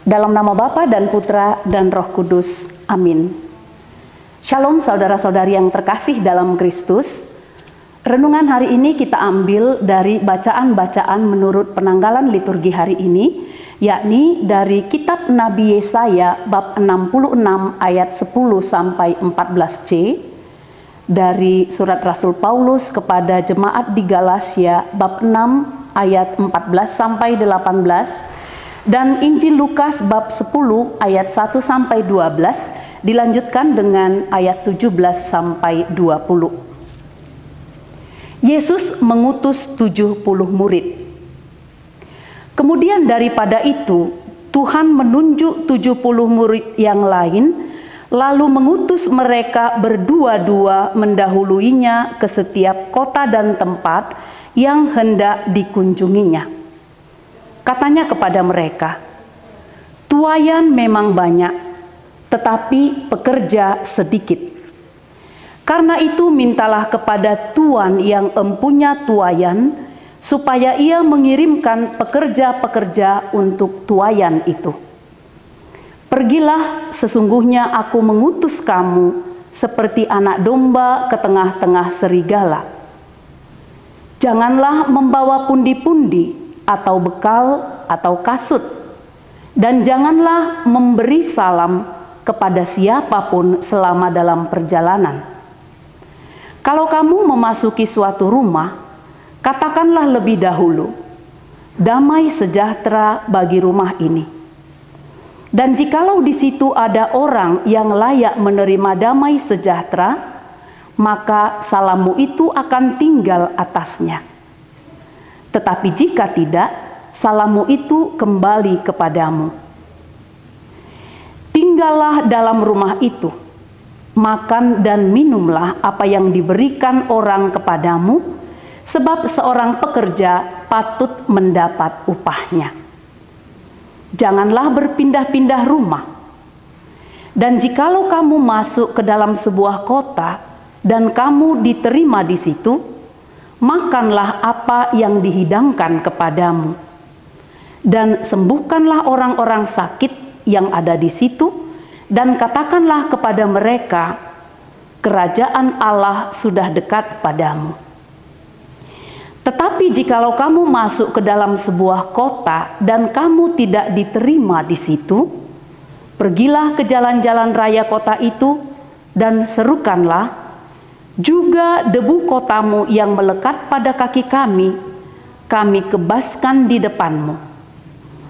Dalam nama Bapa dan Putra dan Roh Kudus. Amin. Shalom saudara-saudari yang terkasih dalam Kristus. Renungan hari ini kita ambil dari bacaan-bacaan menurut penanggalan liturgi hari ini, yakni dari kitab Nabi Yesaya bab 66 ayat 10 sampai 14c, dari surat Rasul Paulus kepada jemaat di Galatia bab 6 ayat 14 sampai 18, dan Injil Lukas bab 10 ayat 1 sampai 12 dilanjutkan dengan ayat 17 sampai 20. Yesus mengutus 70 murid. Kemudian daripada itu, Tuhan menunjuk 70 murid yang lain, lalu mengutus mereka berdua-dua mendahuluinya ke setiap kota dan tempat yang hendak dikunjunginya. Katanya kepada mereka, "Tuaian memang banyak, tetapi pekerja sedikit. Karena itu mintalah kepada Tuan yang empunya tuaian, supaya ia mengirimkan pekerja-pekerja untuk tuaian itu. Pergilah, sesungguhnya aku mengutus kamu seperti anak domba ke tengah-tengah serigala. Janganlah membawa pundi-pundi, atau bekal, atau kasut, dan janganlah memberi salam kepada siapapun selama dalam perjalanan. Kalau kamu memasuki suatu rumah, katakanlah lebih dahulu, 'Damai sejahtera bagi rumah ini.' Dan jikalau di situ ada orang yang layak menerima damai sejahtera, maka salammu itu akan tinggal atasnya. Tetapi jika tidak, salammu itu kembali kepadamu. Tinggallah dalam rumah itu, makan dan minumlah apa yang diberikan orang kepadamu, sebab seorang pekerja patut mendapat upahnya. Janganlah berpindah-pindah rumah. Dan jikalau kamu masuk ke dalam sebuah kota dan kamu diterima di situ, makanlah apa yang dihidangkan kepadamu, dan sembuhkanlah orang-orang sakit yang ada di situ, dan katakanlah kepada mereka, 'Kerajaan Allah sudah dekat padamu.' Tetapi jikalau kamu masuk ke dalam sebuah kota dan kamu tidak diterima di situ, pergilah ke jalan-jalan raya kota itu dan serukanlah, 'Juga debu kotamu yang melekat pada kaki kami kebaskan di depanmu.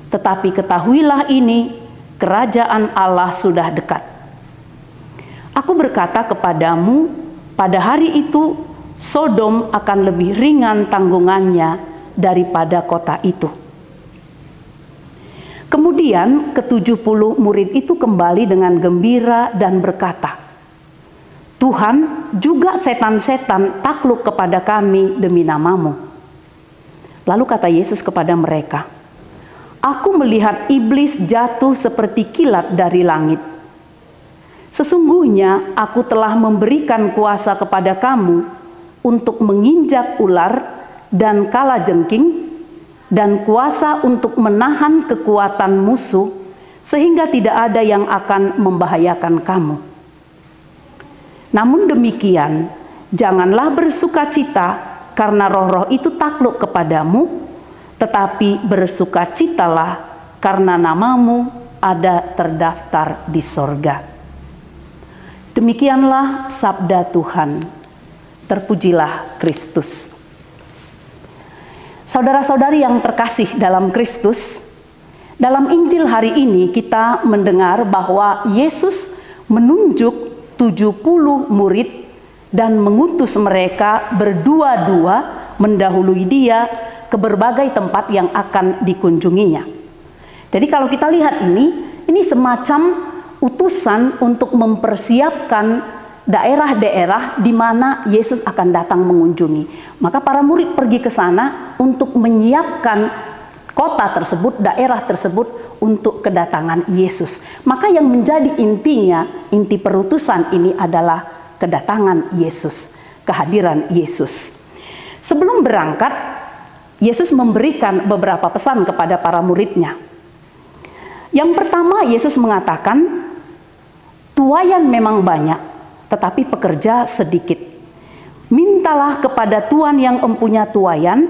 Tetapi ketahuilah ini, kerajaan Allah sudah dekat. Aku berkata kepadamu, pada hari itu Sodom akan lebih ringan tanggungannya daripada kota itu.' Kemudian ke-70 murid itu kembali dengan gembira dan berkata, 'Tuhan, juga setan-setan takluk kepada kami demi namamu.' Lalu kata Yesus kepada mereka, 'Aku melihat iblis jatuh seperti kilat dari langit. Sesungguhnya aku telah memberikan kuasa kepada kamu untuk menginjak ular dan kalajengking, dan kuasa untuk menahan kekuatan musuh, sehingga tidak ada yang akan membahayakan kamu. Namun demikian, janganlah bersukacita karena roh-roh itu takluk kepadamu, tetapi bersukacitalah karena namamu ada terdaftar di sorga." Demikianlah sabda Tuhan. Terpujilah Kristus. Saudara-saudari yang terkasih dalam Kristus, dalam Injil hari ini kita mendengar bahwa Yesus menunjuk 70 murid dan mengutus mereka berdua-dua mendahului dia ke berbagai tempat yang akan dikunjunginya. Jadi kalau kita lihat ini semacam utusan untuk mempersiapkan daerah-daerah di mana Yesus akan datang mengunjungi. Maka para murid pergi ke sana untuk menyiapkan kota tersebut, daerah tersebut untuk kedatangan Yesus. Maka yang menjadi inti perutusan ini adalah kedatangan Yesus, kehadiran Yesus. Sebelum berangkat, Yesus memberikan beberapa pesan kepada para muridnya. Yang pertama, Yesus mengatakan, tuaian memang banyak, tetapi pekerja sedikit. Mintalah kepada Tuhan yang empunya tuaian,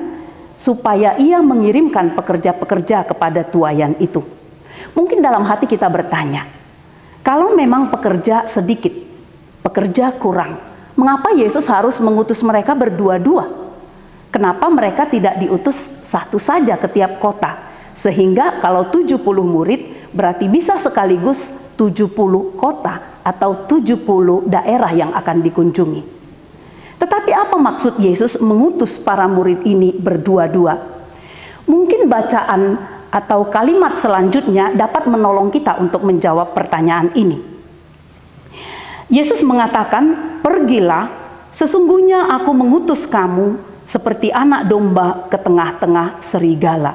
supaya ia mengirimkan pekerja-pekerja kepada tuaian itu. Mungkin dalam hati kita bertanya, kalau memang pekerja sedikit, pekerja kurang, mengapa Yesus harus mengutus mereka berdua-dua? Kenapa mereka tidak diutus satu saja ke tiap kota? Sehingga kalau 70 murid berarti bisa sekaligus 70 kota atau 70 daerah yang akan dikunjungi. Tetapi apa maksud Yesus mengutus para murid ini berdua-dua? Mungkin bacaan atau kalimat selanjutnya dapat menolong kita untuk menjawab pertanyaan ini. Yesus mengatakan, "Pergilah, sesungguhnya aku mengutus kamu seperti anak domba ke tengah-tengah serigala."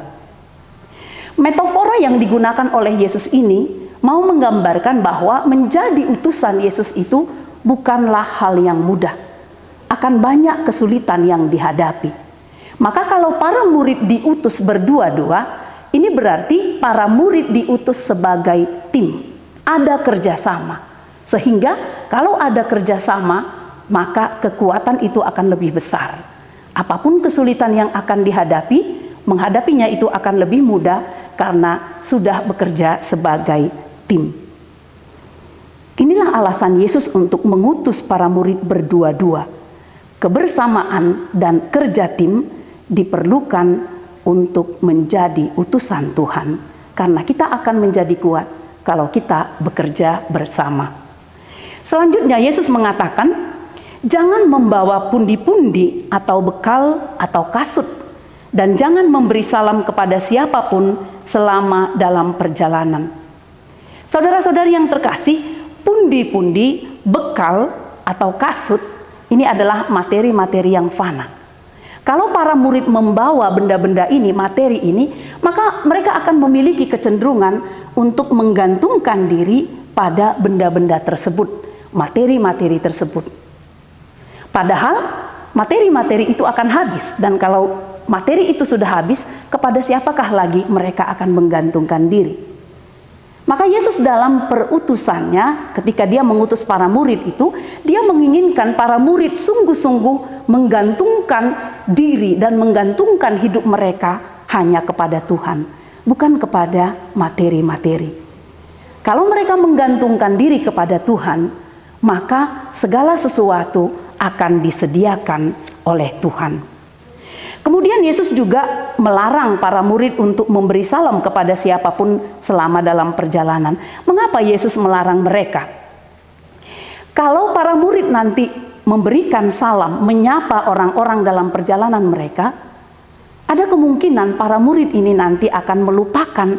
Metafora yang digunakan oleh Yesus ini mau menggambarkan bahwa menjadi utusan Yesus itu bukanlah hal yang mudah. Akan banyak kesulitan yang dihadapi. Maka kalau para murid diutus berdua-dua, ini berarti para murid diutus sebagai tim. Ada kerjasama. Sehingga kalau ada kerjasama, maka kekuatan itu akan lebih besar. Apapun kesulitan yang akan dihadapi, menghadapinya itu akan lebih mudah karena sudah bekerja sebagai tim. Inilah alasan Yesus untuk mengutus para murid berdua-dua. Kebersamaan dan kerja tim diperlukan untuk menjadi utusan Tuhan, karena kita akan menjadi kuat kalau kita bekerja bersama. Selanjutnya Yesus mengatakan, jangan membawa pundi-pundi atau bekal atau kasut, dan jangan memberi salam kepada siapapun selama dalam perjalanan. Saudara-saudari yang terkasih, pundi-pundi, bekal atau kasut ini adalah materi-materi yang fana. Kalau para murid membawa benda-benda ini, materi ini, maka mereka akan memiliki kecenderungan untuk menggantungkan diri pada benda-benda tersebut, materi-materi tersebut. Padahal materi-materi itu akan habis, dan kalau materi itu sudah habis, kepada siapakah lagi mereka akan menggantungkan diri? Maka Yesus dalam perutusannya, ketika dia mengutus para murid itu, dia menginginkan para murid sungguh-sungguh menggantungkan diri dan menggantungkan hidup mereka hanya kepada Tuhan, bukan kepada materi-materi. Kalau mereka menggantungkan diri kepada Tuhan, maka segala sesuatu akan disediakan oleh Tuhan. Kemudian Yesus juga melarang para murid untuk memberi salam kepada siapapun selama dalam perjalanan. Mengapa Yesus melarang mereka? Kalau para murid nanti memberikan salam, menyapa orang-orang dalam perjalanan mereka, ada kemungkinan para murid ini nanti akan melupakan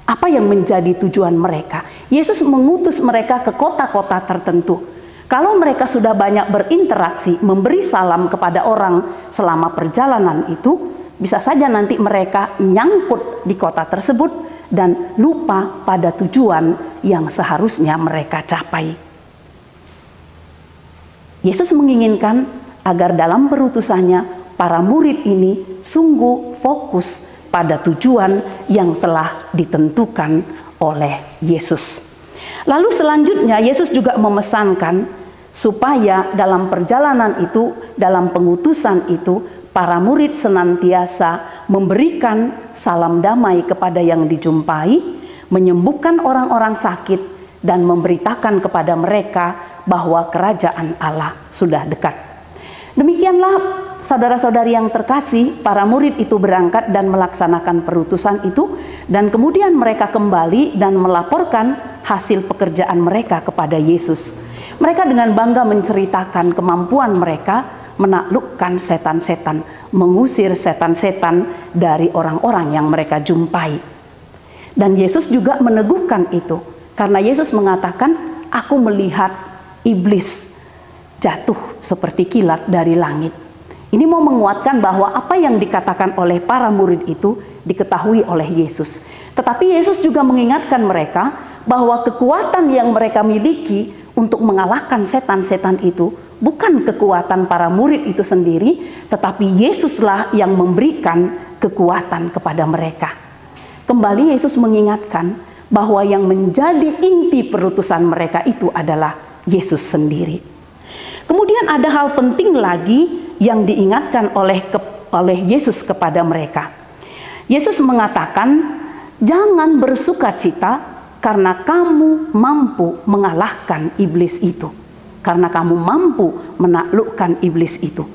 apa yang menjadi tujuan mereka. Yesus mengutus mereka ke kota-kota tertentu. Kalau mereka sudah banyak berinteraksi, memberi salam kepada orang selama perjalanan itu, bisa saja nanti mereka nyangkut di kota tersebut dan lupa pada tujuan yang seharusnya mereka capai. Yesus menginginkan agar dalam perutusannya para murid ini sungguh fokus pada tujuan yang telah ditentukan oleh Yesus. Lalu selanjutnya Yesus juga memesankan supaya dalam perjalanan itu, dalam pengutusan itu, para murid senantiasa memberikan salam damai kepada yang dijumpai, menyembuhkan orang-orang sakit, dan memberitakan kepada mereka bahwa kerajaan Allah sudah dekat. Demikianlah saudara-saudari yang terkasih, para murid itu berangkat dan melaksanakan perutusan itu, dan kemudian mereka kembali dan melaporkan hasil pekerjaan mereka kepada Yesus. Mereka dengan bangga menceritakan kemampuan mereka menaklukkan setan-setan, mengusir setan-setan dari orang-orang yang mereka jumpai. Dan Yesus juga meneguhkan itu, karena Yesus mengatakan, aku melihat iblis jatuh seperti kilat dari langit. Ini mau menguatkan bahwa apa yang dikatakan oleh para murid itu diketahui oleh Yesus. Tetapi Yesus juga mengingatkan mereka bahwa kekuatan yang mereka miliki untuk mengalahkan setan-setan itu bukan kekuatan para murid itu sendiri, tetapi Yesuslah yang memberikan kekuatan kepada mereka. Kembali Yesus mengingatkan bahwa yang menjadi inti perutusan mereka itu adalah Yesus sendiri. Kemudian ada hal penting lagi yang diingatkan oleh Yesus kepada mereka. Yesus mengatakan, jangan bersukacita karena kamu mampu mengalahkan iblis itu. Karena kamu mampu menaklukkan iblis itu.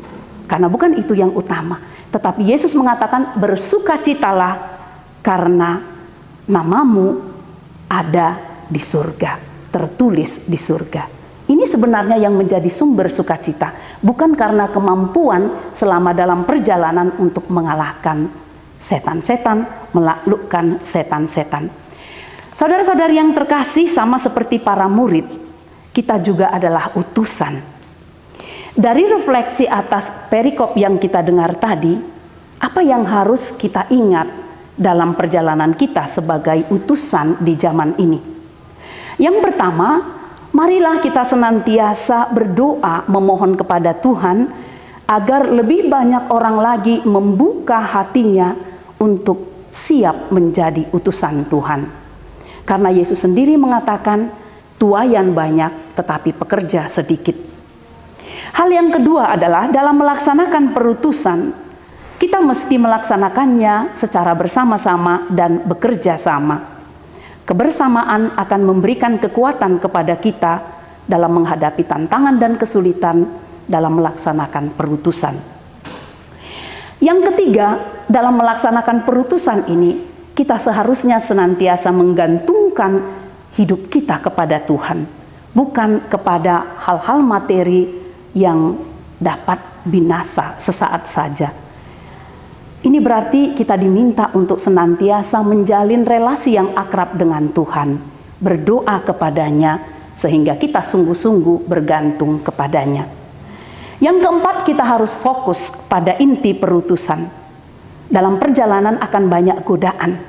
Karena bukan itu yang utama. Tetapi Yesus mengatakan, bersukacitalah karena namamu ada di surga. Tertulis di surga. Ini sebenarnya yang menjadi sumber sukacita. Bukan karena kemampuan selama dalam perjalanan untuk mengalahkan setan-setan, menaklukkan setan-setan. Saudara-saudari yang terkasih, sama seperti para murid, kita juga adalah utusan. Dari refleksi atas perikop yang kita dengar tadi, apa yang harus kita ingat dalam perjalanan kita sebagai utusan di zaman ini? Yang pertama, marilah kita senantiasa berdoa memohon kepada Tuhan agar lebih banyak orang lagi membuka hatinya untuk siap menjadi utusan Tuhan. Karena Yesus sendiri mengatakan, tuaian banyak tetapi pekerja sedikit. Hal yang kedua adalah dalam melaksanakan perutusan, kita mesti melaksanakannya secara bersama-sama dan bekerja sama. Kebersamaan akan memberikan kekuatan kepada kita dalam menghadapi tantangan dan kesulitan dalam melaksanakan perutusan. Yang ketiga, dalam melaksanakan perutusan ini, kita seharusnya senantiasa menggantungkan hidup kita kepada Tuhan, bukan kepada hal-hal materi yang dapat binasa sesaat saja. Ini berarti kita diminta untuk senantiasa menjalin relasi yang akrab dengan Tuhan, berdoa kepadanya, sehingga kita sungguh-sungguh bergantung kepadanya. Yang keempat, kita harus fokus pada inti perutusan. Dalam perjalanan akan banyak godaan,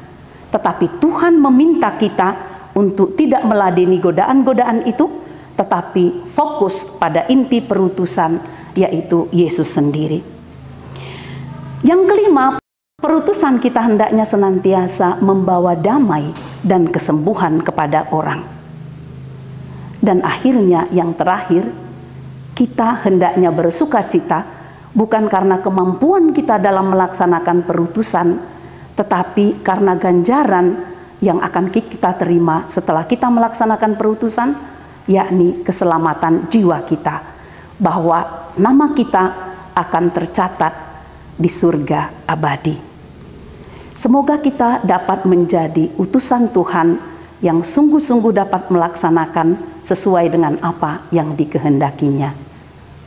tetapi Tuhan meminta kita untuk tidak meladeni godaan-godaan itu, tetapi fokus pada inti perutusan, yaitu Yesus sendiri. Yang kelima, perutusan kita hendaknya senantiasa membawa damai dan kesembuhan kepada orang. Dan akhirnya yang terakhir, kita hendaknya bersukacita bukan karena kemampuan kita dalam melaksanakan perutusan, tetapi karena ganjaran yang akan kita terima setelah kita melaksanakan perutusan, yakni keselamatan jiwa kita, bahwa nama kita akan tercatat di surga abadi. Semoga kita dapat menjadi utusan Tuhan yang sungguh-sungguh dapat melaksanakan sesuai dengan apa yang dikehendakinya.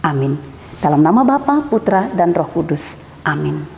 Amin. Dalam nama Bapa, Putra, dan Roh Kudus. Amin.